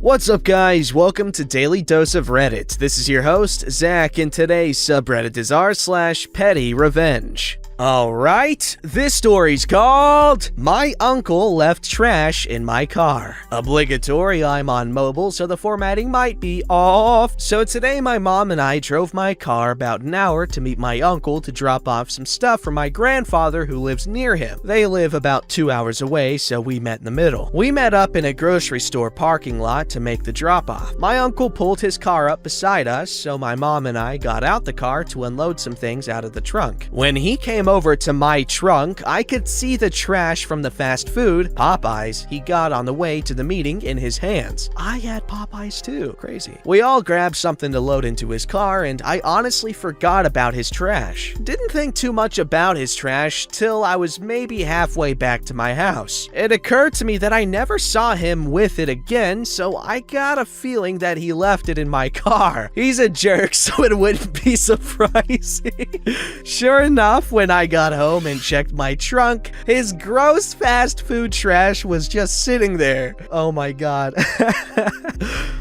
What's up, guys? Welcome to Daily Dose of Reddit. This is your host, Zach, and today's subreddit is r/PettyRevenge. Alright, this story's called My Uncle Left Trash in My Car. Obligatory, I'm on mobile, so the formatting might be off. So today my mom and I drove my car about an hour to meet my uncle to drop off some stuff for my grandfather who lives near him. They live about 2 hours away, so we met in the middle. We met up in a grocery store parking lot to make the drop off. My uncle pulled his car up beside us, so my mom and I got out the car to unload some things out of the trunk. When he came over to my trunk, I could see the trash from the fast food, Popeyes, he got on the way to the meeting in his hands. I had Popeyes too. Crazy. We all grabbed something to load into his car, and I honestly forgot about his trash. Didn't think too much about his trash till I was maybe halfway back to my house. It occurred to me that I never saw him with it again, so I got a feeling that he left it in my car. He's a jerk, so it wouldn't be surprising. Sure enough, when I got home and checked my trunk, his gross fast food trash was just sitting there. Oh my god.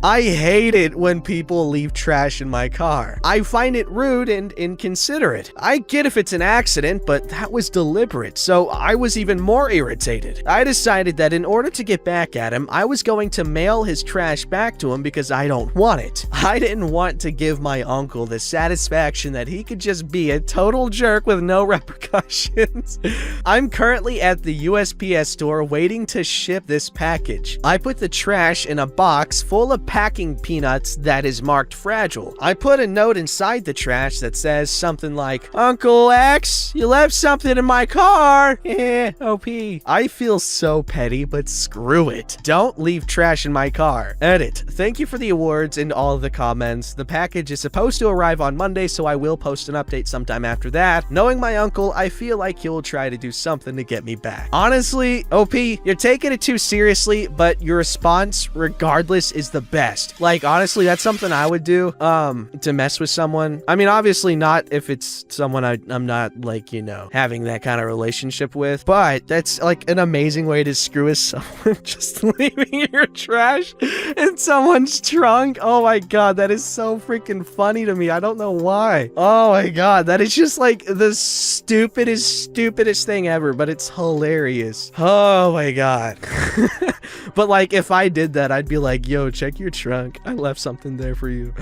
I hate it when people leave trash in my car. I find it rude and inconsiderate. I get if it's an accident, but that was deliberate, so I was even more irritated. I decided that in order to get back at him, I was going to mail his trash back to him because I don't want it. I didn't want to give my uncle the satisfaction that he could just be a total jerk with no repercussions. I'm currently at the USPS store waiting to ship this package. I put the trash in a box full of packing peanuts that is marked fragile. I put a note inside the trash that says something like, "Uncle X, you left something in my car." OP. I feel so petty, but screw it. Don't leave trash in my car. Edit. Thank you for the awards and all of the comments. The package is supposed to arrive on Monday, so I will post an update sometime after that. Knowing my uncle, I feel like he'll try to do something to get me back. Honestly, OP, you're taking it too seriously, but your response, regardless, is the best. Like, honestly, that's something I would do, to mess with someone. I mean, obviously not if it's someone I'm not, like, you know, having that kind of relationship with, but that's, like, an amazing way to screw with someone, just leaving your trash in someone's trunk. Oh my god, that is so freaking funny to me. I don't know why. Oh my god, that is just, like, the stupidest thing ever, but it's hilarious. Oh my god. But like, if I did that, I'd be like, yo, check your trunk. I left something there for you.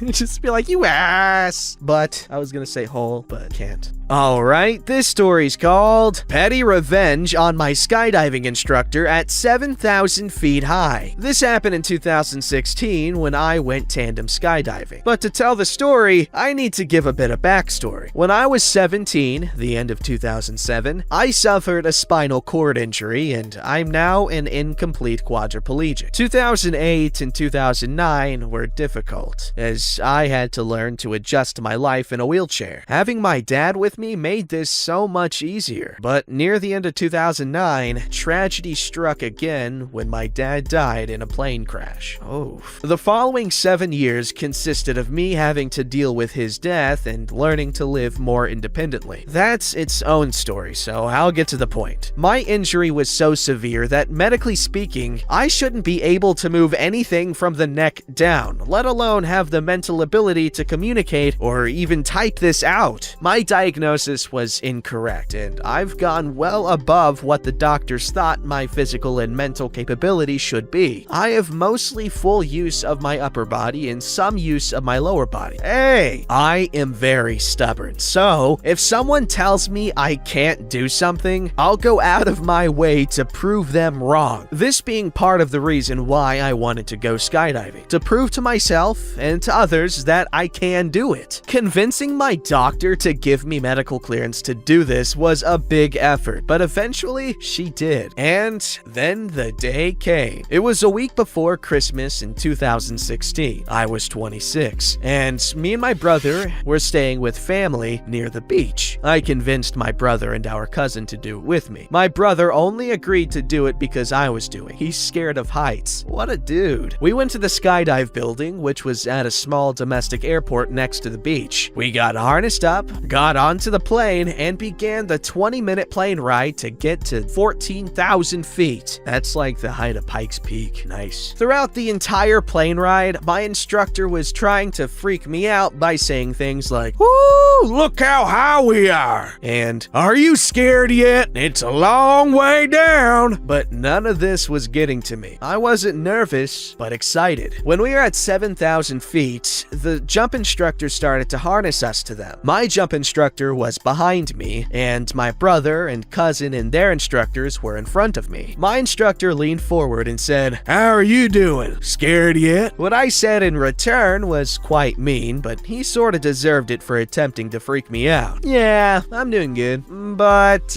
Just be like, you ass. But I was gonna say hole, but can't. Alright, this story's called PettyRevenge on My Skydiving Instructor at 7,000 feet high. This happened in 2016 when I went tandem skydiving. But to tell the story, I need to give a bit of backstory. When I was 17, the end of 2007, I suffered a spinal cord injury and I'm now an incomplete quadriplegic. 2008 and 2009 were difficult, as I had to learn to adjust to my life in a wheelchair. Having my dad with me made this so much easier. But near the end of 2009, tragedy struck again when my dad died in a plane crash. Oh. The following 7 years consisted of me having to deal with his death and learning to live more independently. That's its own story, so I'll get to the point. My injury was so severe that, medically speaking, I shouldn't be able to move anything from the neck down, let alone have the mental ability to communicate or even type this out. My diagnosis was incorrect, and I've gone well above what the doctors thought my physical and mental capability should be. I have mostly full use of my upper body and some use of my lower body. Hey, I am very stubborn, so if someone tells me I can't do something, I'll go out of my way to prove them wrong. This being part of the reason why I wanted to go skydiving, to prove to myself and to others that I can do it. Convincing my doctor to give me medical clearance to do this was a big effort, but eventually she did. And then the day came. It was a week before Christmas in 2016. I was 26, and me and my brother were staying with family near the beach. I convinced my brother and our cousin to do it with me. My brother only agreed to do it because I was was doing. He's scared of heights. What a dude. We went to the skydive building, which was at a small domestic airport next to the beach. We got harnessed up, got onto the plane, and began the 20-minute plane ride to get to 14,000 feet. That's like the height of Pikes Peak. Nice. Throughout the entire plane ride, my instructor was trying to freak me out by saying things like, "Woo, look how high we are," and "Are you scared yet? It's a long way down." But none of this was getting to me. I wasn't nervous, but excited. When we were at 7,000 feet, the jump instructor started to harness us to them. My jump instructor was behind me, and my brother and cousin and their instructors were in front of me. My instructor leaned forward and said, "How are you doing? Scared yet?" What I said in return was quite mean, but he sorta deserved it for attempting to freak me out. "Yeah, I'm doing good, but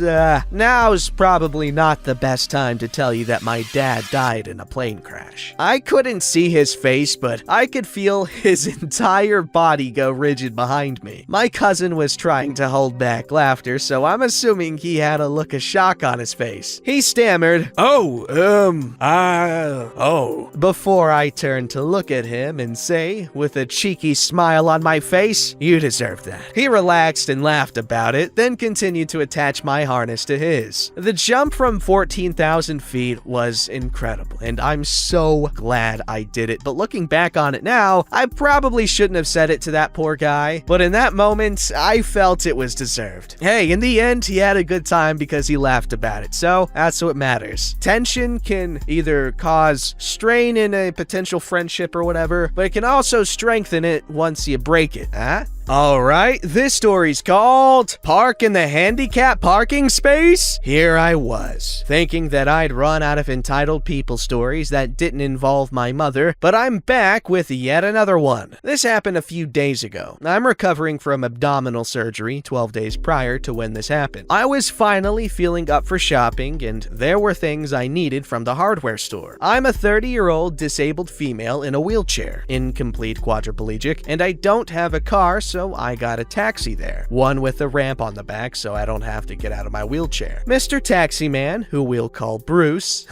now's probably not the best time to tell you that my dad died in a plane crash." I couldn't see his face, but I could feel his entire body go rigid behind me. My cousin was trying to hold back laughter, so I'm assuming he had a look of shock on his face. He stammered, "Oh, before I turned to look at him and say, with a cheeky smile on my face, "You deserve that." He relaxed and laughed about it, then continued to attach my harness to his. The jump from 14,000 feet was incredible, and I'm so glad I did it. But looking back on it now, I probably shouldn't have said it to that poor guy, but in that moment, I felt it was deserved. Hey, in the end, he had a good time because he laughed about it, so that's what matters. Tension can either cause strain in a potential friendship or whatever, but it can also strengthen it once you break it, huh? Alright, this story's called Park in the Handicap Parking Space. Here I was, thinking that I'd run out of entitled people stories that didn't involve my mother, but I'm back with yet another one. This happened a few days ago. I'm recovering from abdominal surgery 12 days prior to when this happened. I was finally feeling up for shopping, and there were things I needed from the hardware store. I'm a 30-year-old disabled female in a wheelchair, incomplete quadriplegic, and I don't have a car, so I got a taxi there. One with a ramp on the back so I don't have to get out of my wheelchair. Mr. Taxi Man, who we'll call Bruce,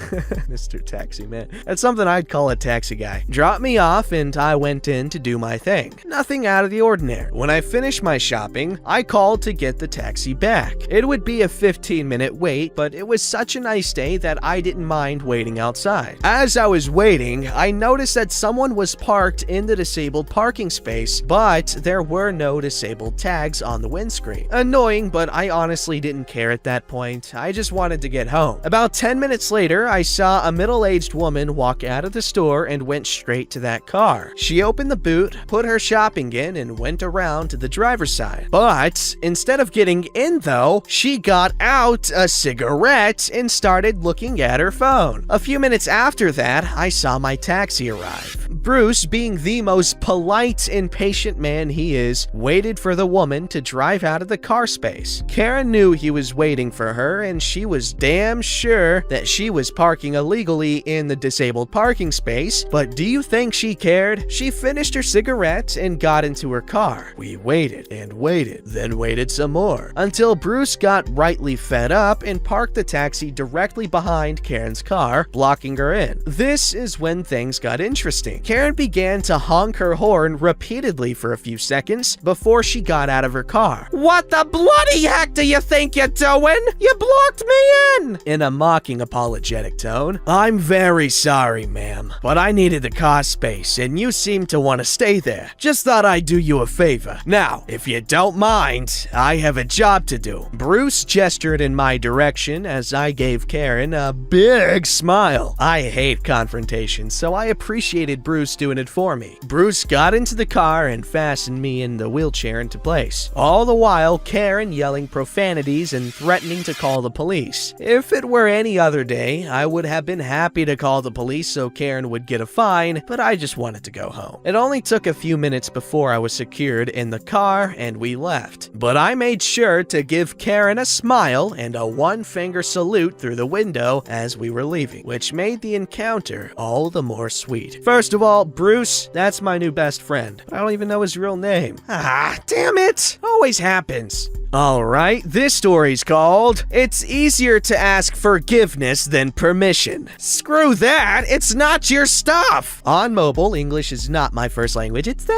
Mr. Taxi Man, that's something I'd call a taxi guy, dropped me off and I went in to do my thing. Nothing out of the ordinary. When I finished my shopping, I called to get the taxi back. It would be a 15-minute wait, but it was such a nice day that I didn't mind waiting outside. As I was waiting, I noticed that someone was parked in the disabled parking space, but there were no disabled tags on the windscreen. Annoying, but I honestly didn't care at that point. I just wanted to get home. About 10 minutes later, I saw a middle-aged woman walk out of the store and went straight to that car. She opened the boot, put her shopping in, and went around to the driver's side. But instead of getting in though, she got out a cigarette and started looking at her phone. A few minutes after that, I saw my taxi arrive. Bruce, being the most polite and patient man he is, waited for the woman to drive out of the car space. Karen knew he was waiting for her, and she was damn sure that she was parking illegally in the disabled parking space, but do you think she cared? She finished her cigarette and got into her car. We waited and waited, then waited some more, until Bruce got rightly fed up and parked the taxi directly behind Karen's car, blocking her in. This is when things got interesting. Karen began to honk her horn repeatedly for a few seconds before she got out of her car. "What the bloody heck do you think you're doing? You blocked me in!" in a mocking, apologetic tone. "I'm very sorry, ma'am, but I needed the car space and you seem to want to stay there. Just thought I'd do you a favor. Now, if you don't mind, I have a job to do." Bruce gestured in my direction as I gave Karen a big smile. I hate confrontation, so I appreciated Bruce doing it for me. Bruce got into the car and fastened me in the wheelchair into place. All the while, Karen yelling profanities and threatening to call the police. If it were any other day, I would have been happy to call the police so Karen would get a fine, but I just wanted to go home. It only took a few minutes before I was secured in the car and we left. But I made sure to give Karen a smile and a one-finger salute through the window as we were leaving, which made the encounter all the more sweet. First of all, Bruce, that's my new best friend. I don't even know his real name. Ah, damn it! Always happens. Alright, this story's called It's Easier to Ask Forgiveness Than Permission. Screw that, it's not your stuff! On mobile, English is not my first language, etc.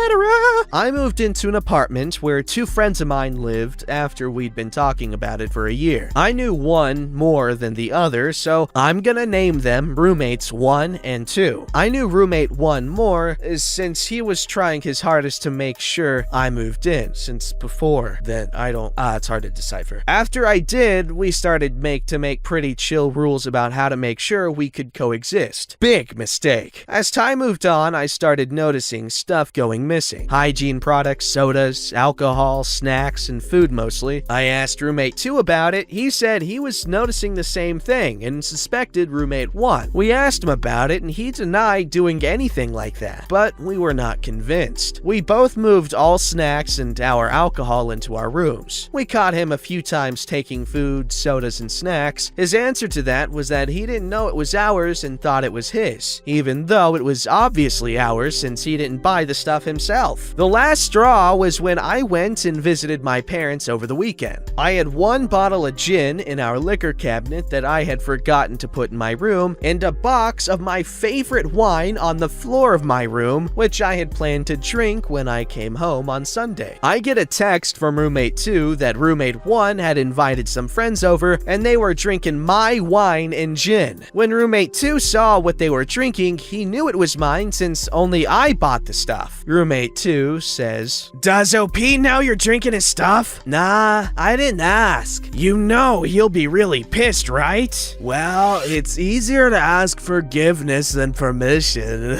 I moved into an apartment where two friends of mine lived after we'd been talking about it for a year. I knew one more than the other, so I'm gonna name them roommates 1 and 2. I knew roommate 1 more since he was trying his hardest to make sure I moved in, since before then it's hard to decipher. After I did, we started to make pretty chill rules about how to make sure we could coexist. Big mistake. As time moved on, I started noticing stuff going missing. Hygiene products, sodas, alcohol, snacks, and food mostly. I asked roommate 2 about it. He said he was noticing the same thing and suspected roommate 1. We asked him about it and he denied doing anything like that, but we were not convinced. We both moved all snacks and our alcohol into our rooms. We caught him a few times taking food, sodas, and snacks. His answer to that was that he didn't know it was ours and thought it was his, even though it was obviously ours since he didn't buy the stuff himself. The last straw was when I went and visited my parents over the weekend. I had 1 bottle of gin in our liquor cabinet that I had forgotten to put in my room, and a box of my favorite wine on the floor of my room, which I had planned to drink when I came home on Sunday. I get a text from roommate 2 that roommate 1 had invited some friends over and they were drinking my wine and gin. When roommate 2 saw what they were drinking, he knew it was mine since only I bought the stuff. Roommate 2 says, "Does OP know you're drinking his stuff?" "Nah, I didn't ask." "You know he'll be really pissed, right?" "Well, it's easier to ask forgiveness than permission."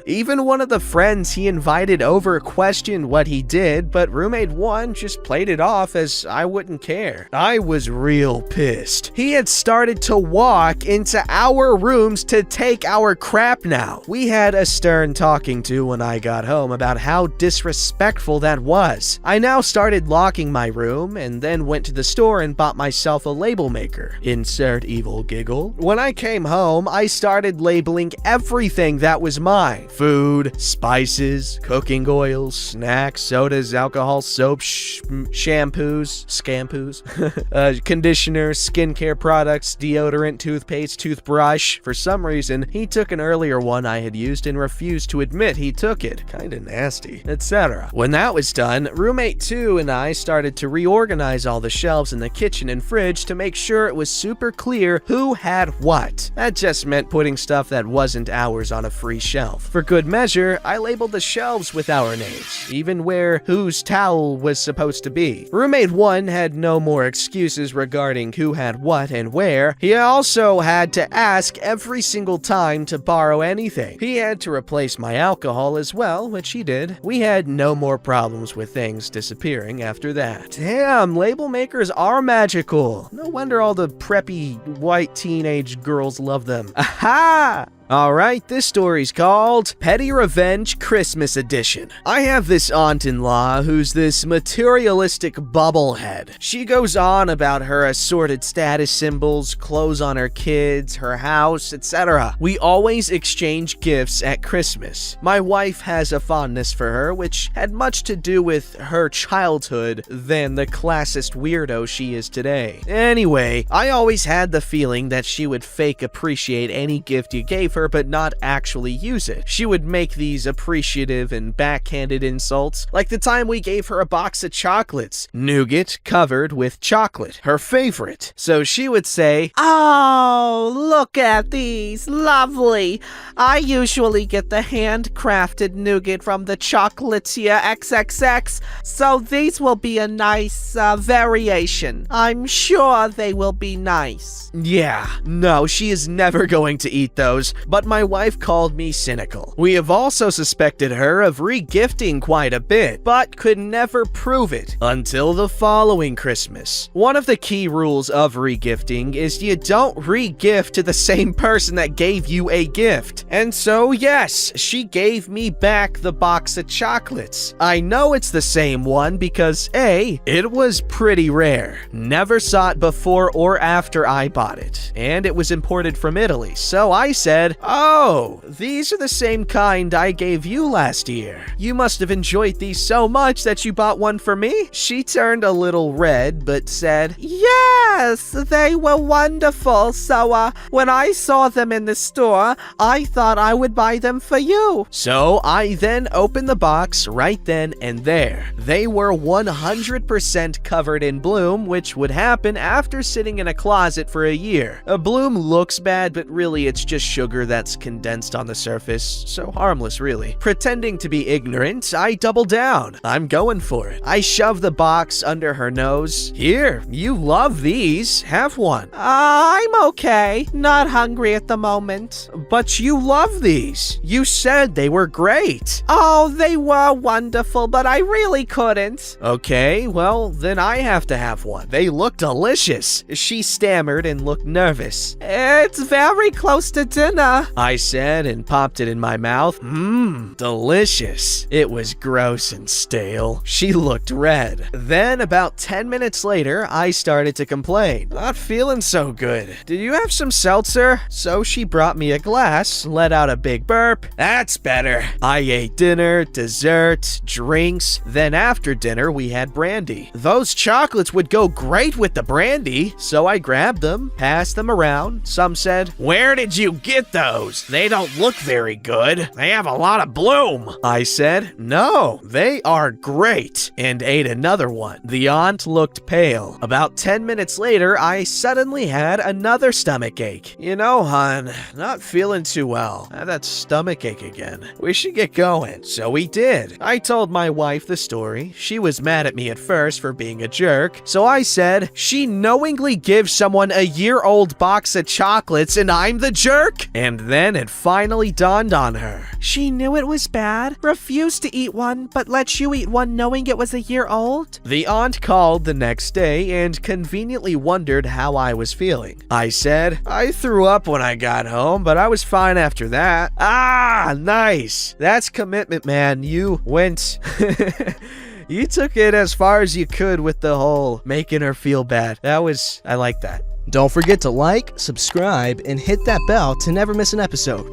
Even one of the friends he invited over questioned what he did, but roommate 1 just played it off as I wouldn't care. I was real pissed. He had started to walk into our rooms to take our crap now. We had a stern talking to when I got home about how disrespectful that was. I now started locking my room and then went to the store and bought myself a label maker. Insert evil giggle. When I came home, I started labeling everything that was mine. Food, spices, cooking oils, snacks, sodas, alcohol, soap, shampoos, conditioner, skincare products, deodorant, toothpaste, toothbrush. For some reason, he took an earlier one I had used and refused to admit he took it. Kinda nasty, etc. When that was done, roommate 2 and I started to reorganize all the shelves in the kitchen and fridge to make sure it was super clear who had what. That just meant putting stuff that wasn't ours on a free shelf. For good measure, I labeled the shelves with our names, even where whose towel was supposed to be. Roommate 1 had no more excuses regarding who had what and where. He also had to ask every single time to borrow anything. He had to replace my alcohol as well, which he did. We had no more problems with things disappearing after that. Damn, label makers are magical. No wonder all the preppy white teenage girls love them. Aha! Alright, this story's called PettyRevenge Christmas Edition. I have this aunt-in-law who's this materialistic bubblehead. She goes on about her assorted status symbols, clothes on her kids, her house, etc. We always exchange gifts at Christmas. My wife has a fondness for her, which had much to do with her childhood than the classist weirdo she is today. Anyway, I always had the feeling that she would fake appreciate any gift you gave her but not actually use it. She would make these appreciative and backhanded insults, like the time we gave her a box of chocolates, nougat covered with chocolate, her favorite. So she would say, "Oh, look at these, lovely. I usually get the handcrafted nougat from the chocolatier XXX, so these will be a nice variation. I'm sure they will be nice." Yeah, no, she is never going to eat those, but my wife called me cynical. We have also suspected her of re-gifting quite a bit, but could never prove it until the following Christmas. One of the key rules of re-gifting is you don't re-gift to the same person that gave you a gift. And so, yes, she gave me back the box of chocolates. I know it's the same one because A, it was pretty rare. Never saw it before or after I bought it. And it was imported from Italy. So I said, oh, these are the same kind I gave you last year. You must have enjoyed these so much that you bought one for me? She turned a little red, but said, yes, they were wonderful. So, when I saw them in the store, I thought I would buy them for you. So I then opened the box right then and there. They were 100% covered in bloom, which would happen after sitting in a closet for a year. A bloom looks bad, but really it's just sugar that's condensed on the surface, so harmless really. Pretending to be ignorant, I double down. I'm going for it. I shove the box under her nose. Here, you love these. Have one. I'm okay. Not hungry at the moment. But you love these. You said they were great. Oh, they were wonderful, but I really couldn't. Okay, well, then I have to have one. They look delicious. She stammered and looked nervous. It's very close to dinner, I said and popped it in my mouth. Delicious. It was gross and stale. She looked red. Then, about 10 minutes later, I started to complain. Not feeling so good. Did you have some seltzer? So she brought me a glass, let out a big burp. That's better. I ate dinner, dessert, drinks. Then after dinner, we had brandy. Those chocolates would go great with the brandy. So I grabbed them, passed them around. Some said, where did you get those? They don't look very good. They have a lot of bloom. I said, no, they are great, and ate another one. The aunt looked pale. About 10 minutes later, I suddenly had another stomach ache. You know, hon, not feeling too well. I have that stomach ache again. We should get going. So we did. I told my wife the story. She was mad at me at first for being a jerk. So I said, she knowingly gives someone a year-old box of chocolates and I'm the jerk? And then it finally dawned on her. She knew it was bad, refused to eat one, but let you eat one knowing it was a year old? The aunt called the next day and conveniently wondered how I was feeling. I said, I threw up when I got home, but I was fine after that. Ah, nice. That's commitment, man. You went... You took it as far as you could with the whole making her feel bad. I like that. Don't forget to like, subscribe, and hit that bell to never miss an episode.